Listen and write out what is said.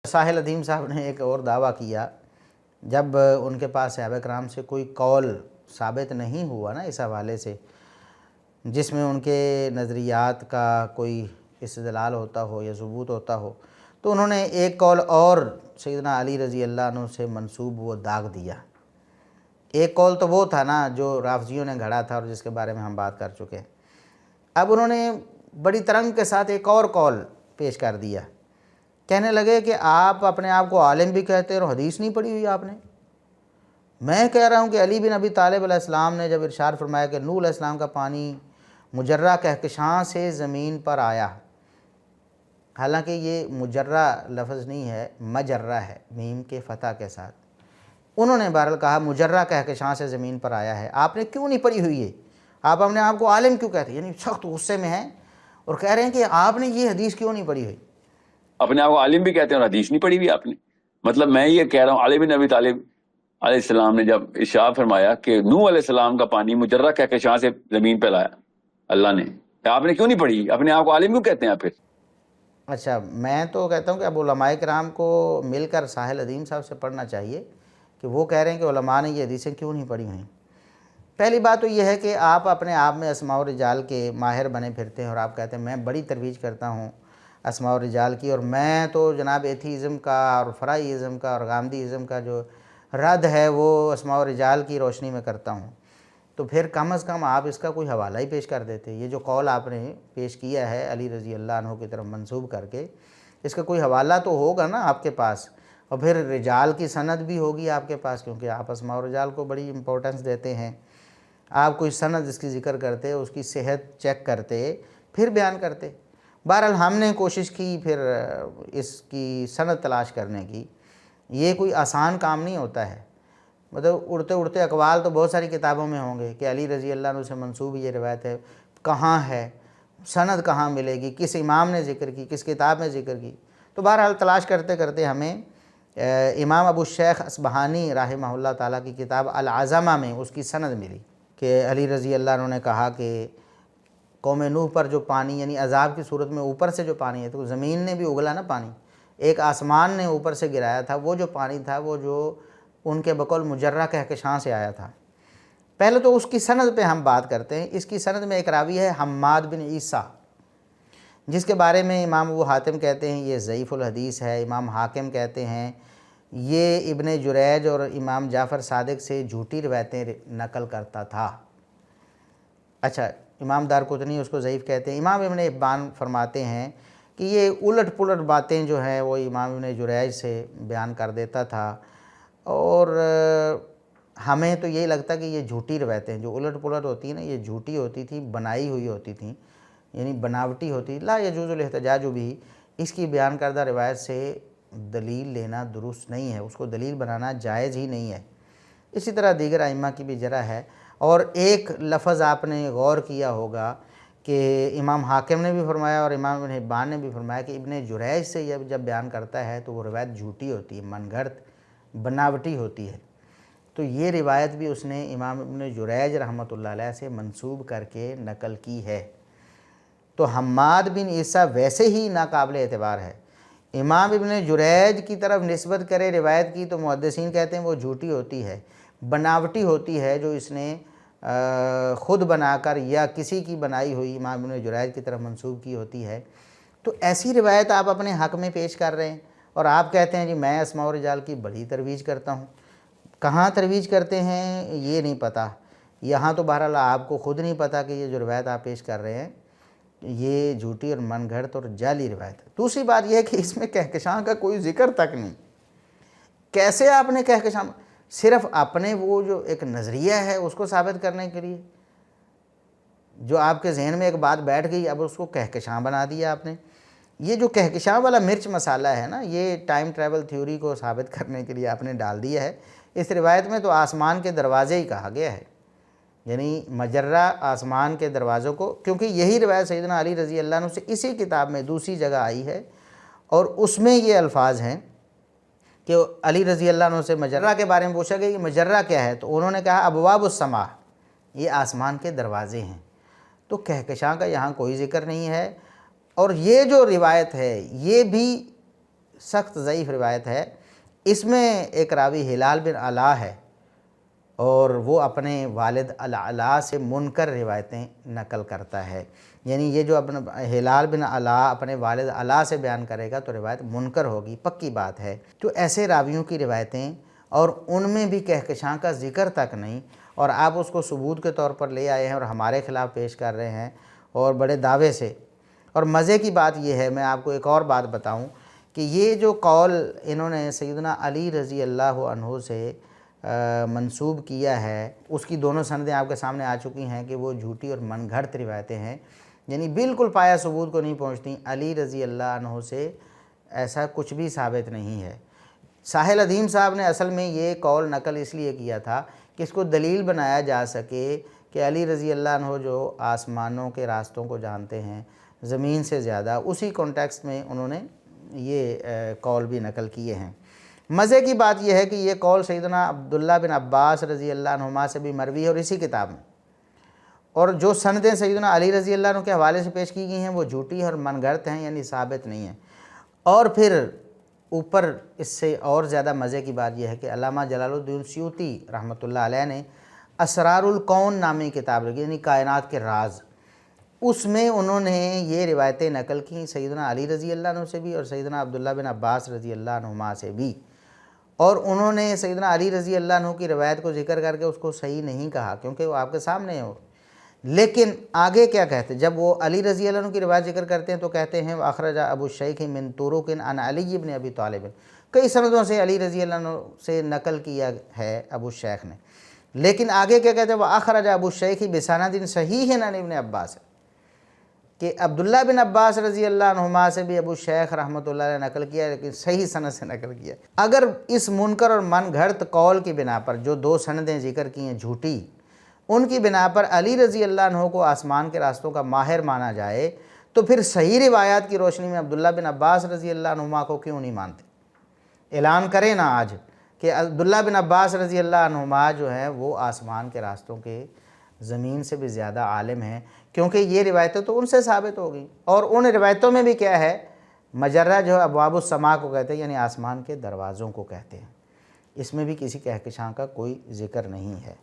ساحل ادیم صاحب نے ایک اور دعویٰ کیا، جب ان کے پاس صحابہ کرام سے کوئی قول ثابت نہیں ہوا نا اس حوالے سے جس میں ان کے نظریات کا کوئی استدلال ہوتا ہو یا ثبوت ہوتا ہو، تو انہوں نے ایک قول اور سیدنا علی رضی اللہ عنہ سے منسوب وہ داغ دیا۔ ایک قول تو وہ تھا نا جو رافضیوں نے گھڑا تھا اور جس کے بارے میں ہم بات کر چکے ہیں۔ اب انہوں نے بڑی ترنگ کے ساتھ ایک اور قول پیش کر دیا، کہنے لگے کہ آپ اپنے آپ کو عالم بھی کہتے ہیں اور حدیث نہیں پڑھی ہوئی آپ نے۔ میں کہہ رہا ہوں کہ علی بن ابی طالب علیہ السلام نے جب ارشاد فرمایا کہ نوح علیہ السلام کا پانی مجرہ کہکشاں سے زمین پر آیا، حالانکہ یہ مجرہ لفظ نہیں ہے، مجرہ ہے میم کے فتح کے ساتھ، انہوں نے بہرحال کہا مجرہ کہکشاں سے زمین پر آیا ہے، آپ نے کیوں نہیں پڑھی ہوئی ہے؟ آپ اپنے آپ کو عالم کیوں کہتے ہیں؟ یعنی سخت غصے میں ہیں اور کہہ رہے ہیں کہ آپ نے یہ حدیث کیوں نہیں پڑھی ہوئی؟ اپنے آپ کو عالم بھی کہتے ہیں اور حدیث نہیں پڑھی ہوئی آپ نے۔ مطلب میں یہ کہہ رہا ہوں علی بن ابی طالب علیہ السلام نے جب ارشاد فرمایا کہ نوح علیہ السلام کا پانی مجرہ کہکشاں سے زمین پہ لایا اللہ نے، آپ نے کیوں نہیں پڑھی؟ اپنے آپ کو عالم کیوں کہتے ہیں آپ پھر؟ اچھا، میں تو کہتا ہوں کہ اب علماء کرام کو مل کر ساحل ادیم صاحب سے پڑھنا چاہیے کہ وہ کہہ رہے ہیں کہ علماء نے یہ حدیثیں کیوں نہیں پڑھی ہوئیں۔ پہلی بات تو یہ ہے کہ آپ اپنے آپ میں اسماء و رجال کے ماہر بنے پھرتے ہیں اور آپ کہتے ہیں میں بڑی ترویج کرتا ہوں اسماء و رجال کی، اور میں تو جناب ایتھیزم کا اور فرائیزم کا اور غامدیزم کا جو رد ہے وہ اسماء و رجال کی روشنی میں کرتا ہوں۔ تو پھر کم از کم آپ اس کا کوئی حوالہ ہی پیش کر دیتے۔ یہ جو قول آپ نے پیش کیا ہے علی رضی اللہ عنہ کی طرف منسوب کر کے، اس کا کوئی حوالہ تو ہوگا نا آپ کے پاس، اور پھر رجال کی سند بھی ہوگی آپ کے پاس، کیونکہ آپ اسماء و رجال کو بڑی امپورٹنس دیتے ہیں۔ آپ کوئی سند اس کی ذکر کرتے، اس کی صحت چیک کرتے، پھر بیان کرتے۔ بہرحال ہم نے کوشش کی پھر اس کی سند تلاش کرنے کی۔ یہ کوئی آسان کام نہیں ہوتا ہے، مطلب اڑتے اڑتے اقوال تو بہت ساری کتابوں میں ہوں گے کہ علی رضی اللہ عنہ سے منسوب یہ روایت ہے، کہاں ہے، سند کہاں ملے گی، کس امام نے ذکر کی، کس کتاب میں ذکر کی۔ تو بہرحال تلاش کرتے کرتے ہمیں امام ابو الشیخ اصبہانی رحمہ اللہ تعالیٰ کی کتاب العظمہ میں اس کی سند ملی کہ علی رضی اللہ عنہ نے کہا کہ قوم نوح پر جو پانی یعنی عذاب کی صورت میں اوپر سے جو پانی ہے، تو زمین نے بھی اگلا نا پانی، ایک آسمان نے اوپر سے گرایا تھا، وہ جو پانی تھا وہ جو ان کے بقول مجرہ کہکشاں سے آیا تھا۔ پہلے تو اس کی سند پہ ہم بات کرتے ہیں۔ اس کی سند میں ایک راوی ہے حماد بن عیسیٰ، جس کے بارے میں امام ابو حاتم کہتے ہیں یہ ضعیف الحدیث ہے، امام حاکم کہتے ہیں یہ ابن جریج اور امام جعفر صادق سے جھوٹی روایتیں نقل کرتا تھا۔ اچھا، امام دارقطنی اس کو ضعیف کہتے ہیں۔ امام ابن حبان فرماتے ہیں کہ یہ الٹ پلٹ باتیں جو ہیں وہ امام ابن جریج سے بیان کر دیتا تھا، اور ہمیں تو یہی لگتا کہ یہ جھوٹی روایتیں جو الٹ پلٹ ہوتی ہیں نا، یہ جھوٹی ہوتی تھی، بنائی ہوئی ہوتی تھیں، یعنی بناوٹی ہوتی۔ لا یجوز الاحتجاج بھی، اس کی بیان کردہ روایت سے دلیل لینا درست نہیں ہے، اس کو دلیل بنانا جائز ہی نہیں ہے۔ اسی طرح دیگر ائمہ کی بھی جرح ہے۔ اور ایک لفظ آپ نے غور کیا ہوگا کہ امام حاکم نے بھی فرمایا اور امام ابن حبان نے بھی فرمایا کہ ابن جریج سے جب بیان کرتا ہے تو وہ روایت جھوٹی ہوتی ہے، من گھڑت بناوٹی ہوتی ہے۔ تو یہ روایت بھی اس نے امام ابن جریج رحمۃ اللہ علیہ سے منسوب کر کے نقل کی ہے۔ تو حماد بن عیسیٰ ویسے ہی ناقابل اعتبار ہے۔ امام ابن جریج کی طرف نسبت کرے روایت کی تو محدثین کہتے ہیں وہ جھوٹی ہوتی ہے، بناوٹی ہوتی ہے، جو اس نے خود بنا کر یا کسی کی بنائی ہوئی امام ابن جریج کی طرف منسوب کی ہوتی ہے۔ تو ایسی روایت آپ اپنے حق میں پیش کر رہے ہیں اور آپ کہتے ہیں جی میں اسماء و رجال کی بڑی ترویج کرتا ہوں۔ کہاں ترویج کرتے ہیں یہ نہیں پتہ، یہاں تو بہرحال آپ کو خود نہیں پتہ کہ یہ جو روایت آپ پیش کر رہے ہیں یہ جھوٹی اور من گھڑت اور جعلی روایت ہے۔ دوسری بات یہ ہے کہ اس میں کہکشاں کا کوئی ذکر تک نہیں۔ کیسے آپ نے کہکشاں صرف اپنے وہ جو ایک نظریہ ہے اس کو ثابت کرنے کے لیے، جو آپ کے ذہن میں ایک بات بیٹھ گئی اب اس کو کہکشاں بنا دیا آپ نے۔ یہ جو کہکشاں والا مرچ مسالہ ہے نا، یہ ٹائم ٹریول تھیوری کو ثابت کرنے کے لیے آپ نے ڈال دیا ہے۔ اس روایت میں تو آسمان کے دروازے ہی کہا گیا ہے، یعنی مجرہ آسمان کے دروازوں کو، کیونکہ یہی روایت سیدنا علی رضی اللہ عنہ سے اسی کتاب میں دوسری جگہ آئی ہے، اور اس میں یہ الفاظ ہیں کہ علی رضی اللہ عنہ سے مجرہ کے بارے میں پوچھا گیا کہ مجرہ کیا ہے، تو انہوں نے کہا ابواب السماء، یہ آسمان کے دروازے ہیں۔ تو کہکشاں کا یہاں کوئی ذکر نہیں ہے، اور یہ جو روایت ہے یہ بھی سخت ضعیف روایت ہے۔ اس میں ایک راوی ہلال بن علا ہے اور وہ اپنے والد العلا سے منکر روایتیں نقل کرتا ہے، یعنی یہ جو اپنا ہلال بن علا اپنے والد علا سے بیان کرے گا تو روایت منکر ہوگی، پکی بات ہے۔ تو ایسے راویوں کی روایتیں اور ان میں بھی کہکشاں کا ذکر تک نہیں، اور آپ اس کو ثبوت کے طور پر لے آئے ہیں اور ہمارے خلاف پیش کر رہے ہیں اور بڑے دعوے سے۔ اور مزے کی بات یہ ہے، میں آپ کو ایک اور بات بتاؤں کہ یہ جو قول انہوں نے سیدنا علی رضی اللہ عنہ سے منسوب کیا ہے، اس کی دونوں سندیں آپ کے سامنے آ چکی ہیں کہ وہ جھوٹی اور من گھڑت روایتیں ہیں، یعنی بالکل پایا ثبوت کو نہیں پہنچتی۔ علی رضی اللہ عنہ سے ایسا کچھ بھی ثابت نہیں ہے۔ ساحل ادیم صاحب نے اصل میں یہ قول نقل اس لیے کیا تھا کہ اس کو دلیل بنایا جا سکے کہ علی رضی اللہ عنہ جو آسمانوں کے راستوں کو جانتے ہیں زمین سے زیادہ، اسی کانٹیکسٹ میں انہوں نے یہ قول بھی نقل کیے ہیں۔ مزے کی بات یہ ہے کہ یہ قول سیدنا عبداللہ بن عباس رضی اللہ عنہما سے بھی مروی ہے اور اسی کتاب میں، اور جو سندیں سیدنا علی رضی اللہ عنہ کے حوالے سے پیش کی گئی ہیں وہ جھوٹی اور من گھڑت ہیں، یعنی ثابت نہیں ہیں۔ اور پھر اوپر اس سے اور زیادہ مزے کی بات یہ ہے کہ علامہ جلال الدین سیوطی رحمۃ اللہ علیہ نے اسرار الکون نامی کتاب لکھی، یعنی کائنات کے راز، اس میں انہوں نے یہ روایتیں نقل کی سیدنا علی رضی اللہ عنہ سے بھی اور سیدنا عبداللہ بن عباس رضی اللہ عنہما سے بھی، اور انہوں نے سیدنا علی رضی اللہ عنہ کی روایت کو ذکر کر کے اس کو صحیح نہیں کہا کیونکہ وہ آپ کے سامنے ہے۔ لیکن آگے کیا کہتے ہیں، جب وہ علی رضی اللہ عنہ کی روایت ذکر کرتے ہیں تو کہتے ہیں اخرج ابو الشیخ من طرق عن علی بن ابی طالب، کئی سندوں سے علی رضی اللہ عنہ سے نقل کیا ہے ابو الشیخ نے۔ لیکن آگے کیا کہتے ہیں، اخرج ابو الشیخ بسند صحیح عن ابن عباس، کہ عبداللہ بن عباس رضی اللہ عنہما سے بھی ابو شیخ رحمۃ اللہ علیہ نقل کیا، لیکن صحیح سند سے نقل کیا۔ اگر اس منکر اور من گھڑت قول کی بنا پر جو دو سندیں ذکر کی ہیں جھوٹی، ان کی بنا پر علی رضی اللہ عنہ کو آسمان کے راستوں کا ماہر مانا جائے تو پھر صحیح روایات کی روشنی میں عبداللہ بن عباس رضی اللہ عنہما کو کیوں نہیں مانتے؟ اعلان کریں نا آج کہ عبداللہ بن عباس رضی اللہ عنہما جو ہیں وہ آسمان کے راستوں کے زمین سے بھی زیادہ عالم ہیں، کیونکہ یہ روایتیں تو ان سے ثابت ہو گئیں، اور ان روایتوں میں بھی کیا ہے، مجرہ جو ہے ابواب السماء کو کہتے ہیں، یعنی آسمان کے دروازوں کو کہتے ہیں، اس میں بھی کسی کہکشاں کا کوئی ذکر نہیں ہے۔